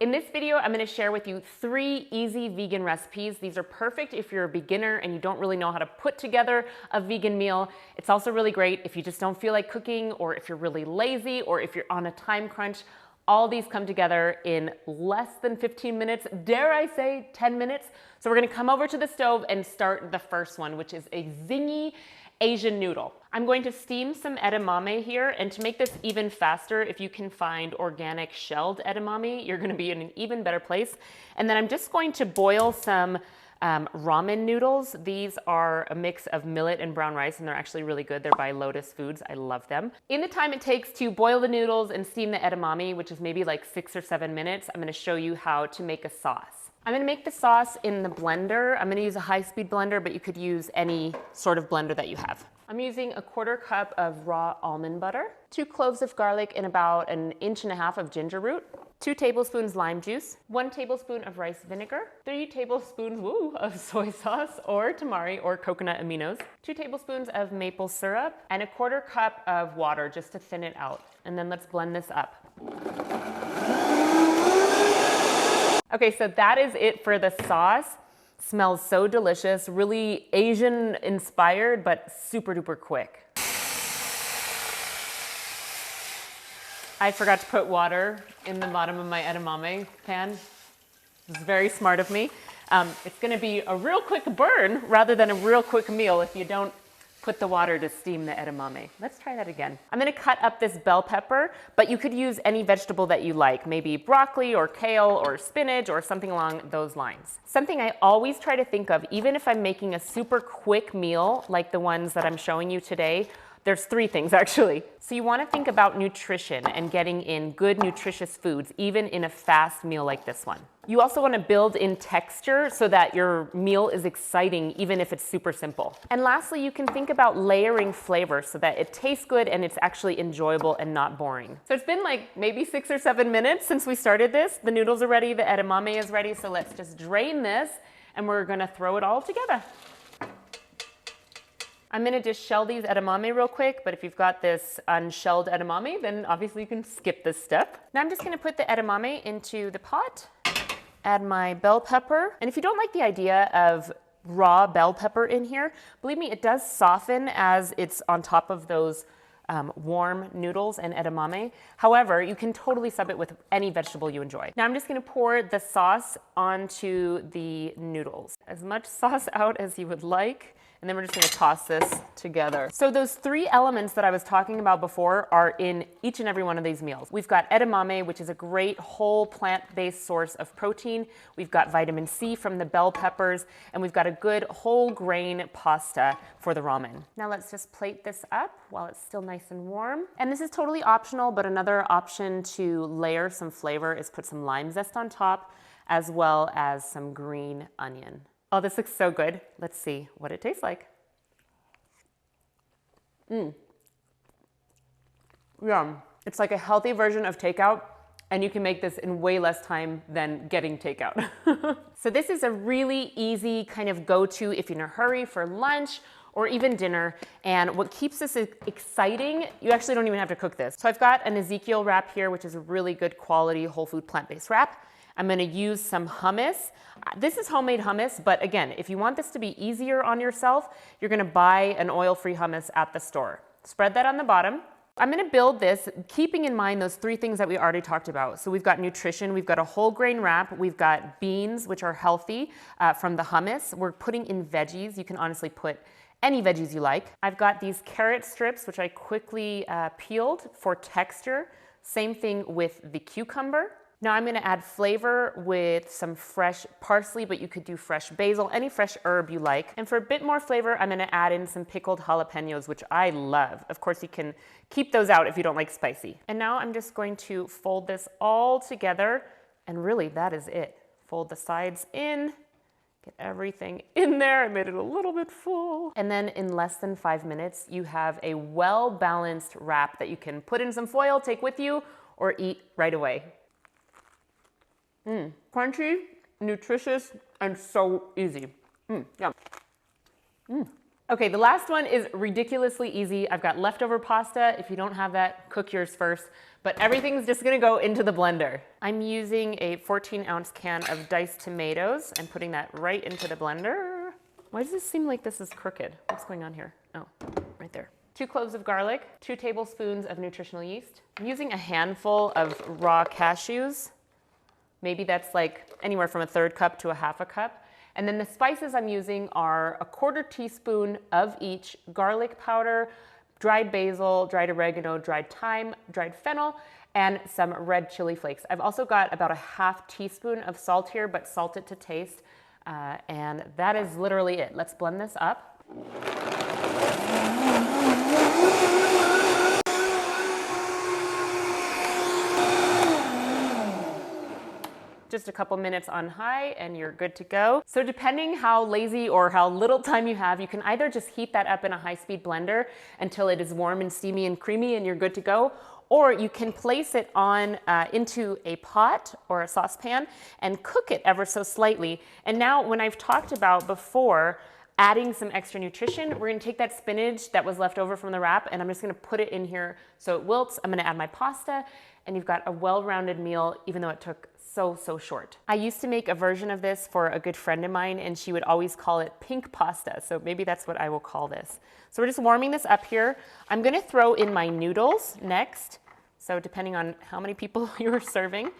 In this video, I'm going to share with you 3 easy vegan recipes. These are perfect if you're a beginner and you don't really know how to put together a vegan meal. It's also really great if you just don't feel like cooking, or if you're really lazy, or if you're on a time crunch. All these come together in less than 15 minutes, dare I say 10 minutes. So we're going to come over to the stove and start the first one, which is a zingy Asian noodle. I'm going to steam some edamame here, and to make this even faster, if you can find organic shelled edamame, you're gonna be in an even better place. And then I'm just going to boil some ramen noodles. These are a mix of millet and brown rice, and they're actually really good. They're by Lotus Foods. I love them. In the time it takes to boil the noodles and steam the edamame, which is maybe like 6 or 7 minutes, I'm gonna show you how to make a sauce. I'm gonna make the sauce in the blender. I'm gonna use a high-speed blender, but you could use any sort of blender that you have. I'm using a 1/4 cup of raw almond butter, 2 cloves of garlic, and about 1.5 inches of ginger root, 2 tablespoons lime juice, 1 tablespoon of rice vinegar, 3 tablespoons of soy sauce or tamari or coconut aminos, 2 tablespoons of maple syrup, and a 1/4 cup of water just to thin it out. And then let's blend this up. Okay, so that is it for the sauce. Smells so delicious, really Asian inspired, but super duper quick. I forgot to put water in the bottom of my edamame pan. This is very smart of me. It's gonna be a real quick burn rather than a real quick meal if you don't put the water to steam the edamame. Let's try that again. I'm gonna cut up this bell pepper, but you could use any vegetable that you like, maybe broccoli or kale or spinach or something along those lines. Something I always try to think of, even if I'm making a super quick meal like the ones that I'm showing you today, there's 3 things actually. So you wanna think about nutrition and getting in good nutritious foods, even in a fast meal like this one. You also wanna build in texture so that your meal is exciting, even if it's super simple. And lastly, you can think about layering flavor so that it tastes good and it's actually enjoyable and not boring. So it's been like maybe 6 or 7 minutes since we started this. The noodles are ready, the edamame is ready, so let's just drain this and we're gonna throw it all together. I'm gonna just shell these edamame real quick, but if you've got this unshelled edamame, then obviously you can skip this step. Now I'm just gonna put the edamame into the pot, add my bell pepper, and if you don't like the idea of raw bell pepper in here, believe me, it does soften as it's on top of those warm noodles and edamame. However, you can totally sub it with any vegetable you enjoy. Now I'm just gonna pour the sauce onto the noodles. As much sauce out as you would like. And then we're just gonna toss this together. So those 3 elements that I was talking about before are in each and every one of these meals. We've got edamame, which is a great whole plant-based source of protein. We've got vitamin C from the bell peppers, and we've got a good whole grain pasta for the ramen. Now let's just plate this up while it's still nice and warm. And this is totally optional, but another option to layer some flavor is put some lime zest on top, as well as some green onion. Oh, this looks so good. Let's see what it tastes like. Yum. It's like a healthy version of takeout, and you can make this in way less time than getting takeout. So this is a really easy kind of go-to if you're in a hurry for lunch or even dinner. And what keeps this exciting, you actually don't even have to cook this. So I've got an Ezekiel wrap here, which is a really good quality whole food plant-based wrap. I'm gonna use some hummus. This is homemade hummus, but again, if you want this to be easier on yourself, you're gonna buy an oil-free hummus at the store. Spread that on the bottom. I'm gonna build this keeping in mind those 3 things that we already talked about. So we've got nutrition, we've got a whole grain wrap, we've got beans, which are healthy from the hummus. We're putting in veggies. You can honestly put any veggies you like. I've got these carrot strips, which I quickly peeled for texture. Same thing with the cucumber. Now I'm gonna add flavor with some fresh parsley, but you could do fresh basil, any fresh herb you like. And for a bit more flavor, I'm gonna add in some pickled jalapenos, which I love. Of course, you can keep those out if you don't like spicy. And now I'm just going to fold this all together, and really that is it. Fold the sides in, get everything in there. I made it a little bit full. And then in less than 5 minutes, you have a well-balanced wrap that you can put in some foil, take with you, or eat right away. Crunchy, nutritious, and so easy. Yum. Okay, the last one is ridiculously easy. I've got leftover pasta. If you don't have that, cook yours first. But everything's just gonna go into the blender. I'm using a 14-ounce can of diced tomatoes and putting that right into the blender. Why does this seem like this is crooked? What's going on here? Oh, right there. 2 cloves of garlic, 2 tablespoons of nutritional yeast. I'm using a handful of raw cashews. Maybe that's like anywhere from a 1/3 cup to a 1/2 cup. And then the spices I'm using are a 1/4 teaspoon of each garlic powder, dried basil, dried oregano, dried thyme, dried fennel, and some red chili flakes. I've also got about a 1/2 teaspoon of salt here, but salt it to taste. And that is literally it. Let's blend this up. Just a couple minutes on high and you're good to go. So depending how lazy or how little time you have, you can either just heat that up in a high-speed blender until it is warm and steamy and creamy and you're good to go, or you can place it on into a pot or a saucepan and cook it ever so slightly. And now when I've talked about before adding some extra nutrition, we're gonna take that spinach that was left over from the wrap and I'm just gonna put it in here so it wilts. I'm gonna add my pasta and you've got a well-rounded meal, even though it took so short. I used to make a version of this for a good friend of mine and she would always call it pink pasta. So maybe that's what I will call this. So we're just warming this up here. I'm gonna throw in my noodles next. So depending on how many people you are serving,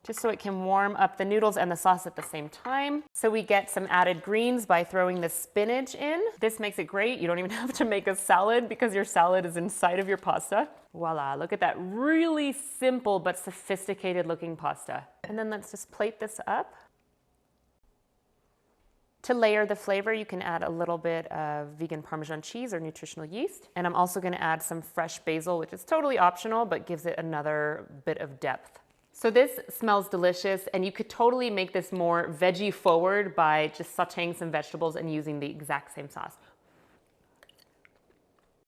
just so it can warm up the noodles and the sauce at the same time. So we get some added greens by throwing the spinach in. This makes it great. You don't even have to make a salad because your salad is inside of your pasta. Voila, look at that really simple but sophisticated looking pasta. And then let's just plate this up. To layer the flavor, you can add a little bit of vegan Parmesan cheese or nutritional yeast. And I'm also gonna add some fresh basil, which is totally optional, but gives it another bit of depth. So this smells delicious, and you could totally make this more veggie forward by just sauteing some vegetables and using the exact same sauce.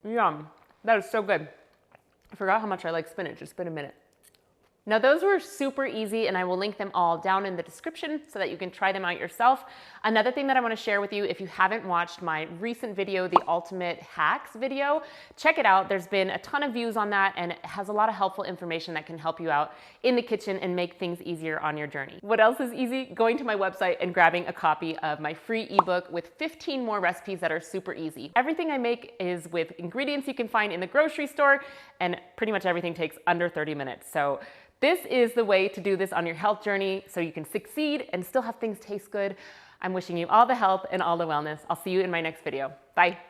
Yum, that is so good. I forgot how much I like spinach, it's been a minute. Now those were super easy and I will link them all down in the description so that you can try them out yourself. Another thing that I want to share with you, if you haven't watched my recent video, the Ultimate Hacks video, check it out. There's been a ton of views on that and it has a lot of helpful information that can help you out in the kitchen and make things easier on your journey. What else is easy? Going to my website and grabbing a copy of my free ebook with 15 more recipes that are super easy. Everything I make is with ingredients you can find in the grocery store and pretty much everything takes under 30 minutes. So this is the way to do this on your health journey so you can succeed and still have things taste good. I'm wishing you all the health and all the wellness. I'll see you in my next video. Bye.